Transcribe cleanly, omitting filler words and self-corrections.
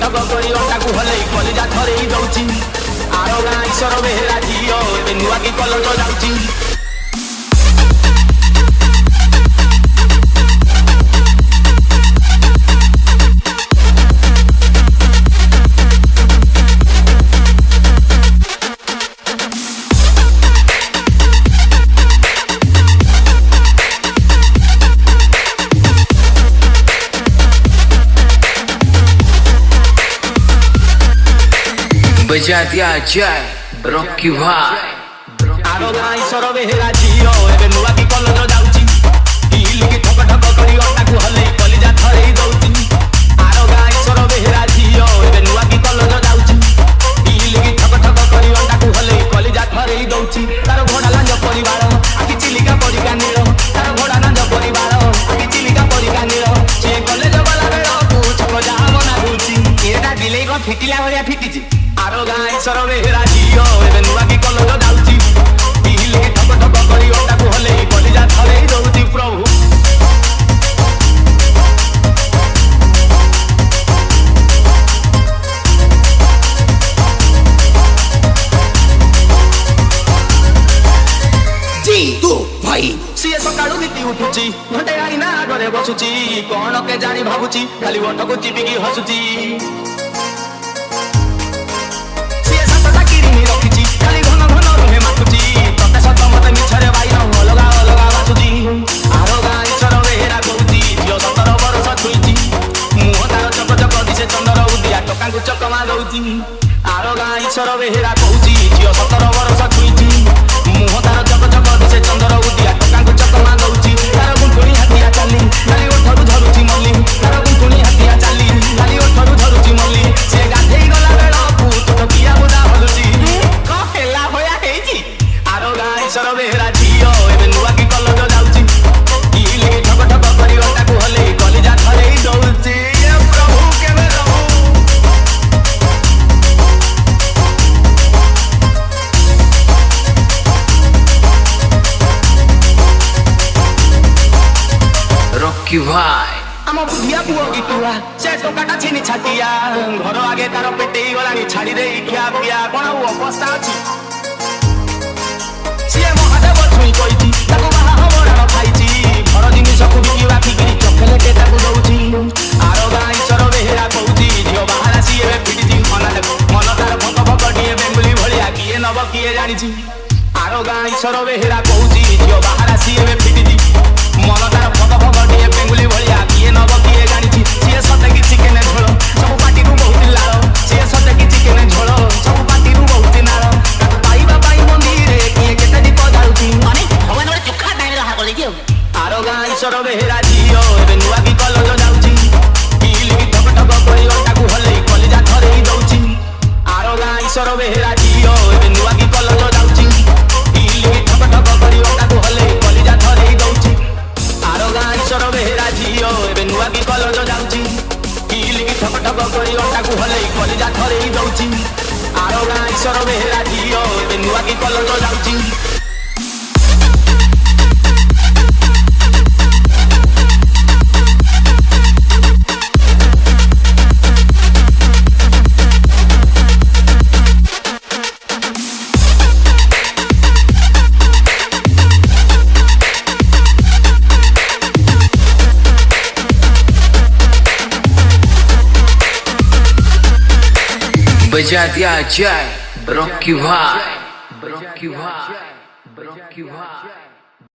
ଠକ କରି ଅଟାକୁ ହଲେଇ କଲିଜା ଥରେଇ ଦଉଛି। ଆର ଗାଁ ଈଶ୍ୱର ବେହେରା ଝିଅ ଏବେ ନୂଆ କି କଲଜ ଯାଉଛି। बजा दिया जाए रॉकी भाई। आरो गाँ ईश्वर बेहेरा झियो एबे नुआ की कलज जाउची। हिल की ठक ठक करी अटाकू हलेई कलिजा थरेई दउची। आरो गाँ ईश्वर बेहेरा झियो एबे नुआ की कलज जाउची। हिल की ठक ठक करी अटाकू हलेई कलिजा थरेई दउची। तार घोड़ा लांज परिवार आखि चिलिका परिका नीଳ। तार घोड़ा लांज परिवार आखि चिलिका परिका नीଳ। से कलेज गला बेळकू छक जा बना दुची। एटा दिलेई को फिटिला भलिया फिटिची। आरो गाँ ईश्वर बेहेरा झियो एबे नुआ की कलज जाउची। हिल की ठक ठक करी अटाकू हलेई कलिजा थरेई दउची। प्रभु ସିଏ ସକାଳୁ ନିତି ଉଠୁଛି ଘଣ୍ଟେ ଆଇନା ଘରେ ବସୁଛି। କଣ କେଜାଣି ଭାବୁଛି ଖାଲି ଓଠକୁ ଚିପିକି ହସୁଛି। ସିଏ ସାତଟା କିରିନି ରଖିଛି ଖାଲି ଘନ ଘନ ରୁହେ ମାଖୁଛି। ତତେ ସତ ମତେ ମିଛରେ ବାଇର ଅଲଗା ଅଲଗା ବାସୁଛି। ଆର ଗାଁ ଈଶ୍ୱର ବେହେରା କହୁଛି ଝିଅ 17 ବର୍ଷ ଛୁଇଁଛି। ମୁହଁ ତାର ଚକ ଚକ ଦିଶେ ଚନ୍ଦର ଉଦିଆ ଟୋକାଙ୍କୁ ଚକମା ଦଉଛି। ଆର ଗାଁ ଈଶ୍ୱର ବେହେରା କହୁଛି ଝିଅ 17 ବର୍ଷ ଛୁଇଁଛି। ମୁହଁ ତାର ଚକ ଚକ ଦିଶେ ଚନ୍ଦର ଉଦିଆ ଟୋକାଙ୍କୁ ଚକମା ଦଉଛି। ତାର ଗୁଣ୍ଠୁଣି ହାତିଆ ଚାଲି ଖାଲି ଓଠରୁ ଧରୁଛି ମଲ୍ଲି। ତାର ଗୁଣ୍ଠୁଣି ହାତିଆ ଚାଲି ଖାଲି ଓଠରୁ ଧରୁଛି ମଲ୍ଲି। ସେ ଗାଧେଇ ଗଲା ବେଳକୁ ଟୋକିଆ ବୁଦା ହଲୁଛି। କଣ ହେଲା ଭୟା ହେଇଛି। ଆର ଗାଁ ଈଶ୍ୱର ବେହେରା ଝିଅ ଏବେ ନୂଆ କି କଲଜ ଯାଉଛି। ହିଲ କି ଠକ ଠକ କରି ଅଟାକୁ ହଲେଇ କଲିଜା ଥରେଇ ଦଉଛି। ଏ ପ୍ରଭୁ କେବେ ରହୁ। रॉकी भाई ଆମ ବୁଢିଆ ପୁଅ ଗୀତୁଆ ସେ ଟୋକାଟା ଛିନି ଛାଟିଆ। ଘର ଆଗେ ତାର ପେଟେଇ ଗଲାଣି ଛାଡ଼ି ଦେଇ ଖିଆ ପିଆ କଣ ଆଉ ଅବସ୍ଥା ଅଛି। ସିଏ ମହାଦେବ ଛୁଇଁ କହିଛି ତାକୁ ବାହା ହବ ରାଣ ଖାଇଛି। ଘର ଜିନିଷକୁ ବିକିବା ଫିକିରି ଚକଲେଟେ ତାକୁ ଦଉଛି। ଆର ଗାଁ ଈଶ୍ୱର ବେହେରା କହୁଛି ଝିଅ ବାହାରା ସିଏ ଏବେ ଫିଟିଛି। ମନ ତାର ଭକ ଭକ ଟିଏ ବେଙ୍ଗୁଲି ଭଳିଆ କିଏ ନବ କିଏ ଜାଣିଛି। ଆର ଗାଁ ଈଶ୍ୱର ବେହେରା କହୁଛି ଝିଅ ବାହାରା ସିଏ ଏବେ ଫିଟିଛି। ମନ ତାର ଭକ ଭକ ଟିଏ ବେଙ୍ଗୁଲି ଭଳିଆ କିଏ ନବ କିଏ ଜାଣିଛି। ସିଏ ସତେ କି ଚିକେନ ଝୋଳ ସବୁ ପାଟିରୁ ବହୁତ ଲାଳ। ସିଏ ସତେ କି ଚିକେନ ଝୋଳ ସବୁ ପାଟିରୁ ବହୁତ ନାଳ। ତାକୁ ପାଇବା ପାଇଁ ମନ୍ଦିରେ କିଏ କେତେ ଦୀପ ଜାଳୁଛି। ମାନେ ଭଗବାନ ଗୋଟେ ଚୋଖା ଟାଇମରେ ବାହାର କରିଦେଇଛି ଆଉ। ଆର ଗାଁ ଈଶ୍ୱର ବେହେରା ଝିଅ ଏବେ ନୂଆ କି କଲଜ ଯାଉଛି। ହିଲ କି ଠକ ଠକ କରି ଅଟାକୁ ହଲେଇ କଲିଜା ଥରେଇ ଦଉଛି। ଆର ଗାଁ ଈଶ୍ୱର ବେହେରା ଝିଅ ଏବେ ନୂଆ କି କଲଜ ଯାଉଛି। ହିଲ କି ଠକ ଠକ କରି ଅଟାକୁ ହଲେଇ କଲିଜା ଥରେଇ ଦଉଛି। ଆର ଗାଁ ଈଶ୍ୱର ବେହେରା ଝିଅ ଏବେ ନୂଆ କି କଲଜ ଯାଉଛି। ହିଲ କି ଠକ ଠକ କରି ଅଟାକୁ ହଲେଇ କଲିଜା ଥରେଇ ଦଉଛି। ଆର ଗାଁ ଈଶ୍ୱର ବେହେରା ଝିଅ ଏବେ ନୂଆ କି କଲଜ ଯାଉଛି। बजा दिया जाए रॉकी भाई।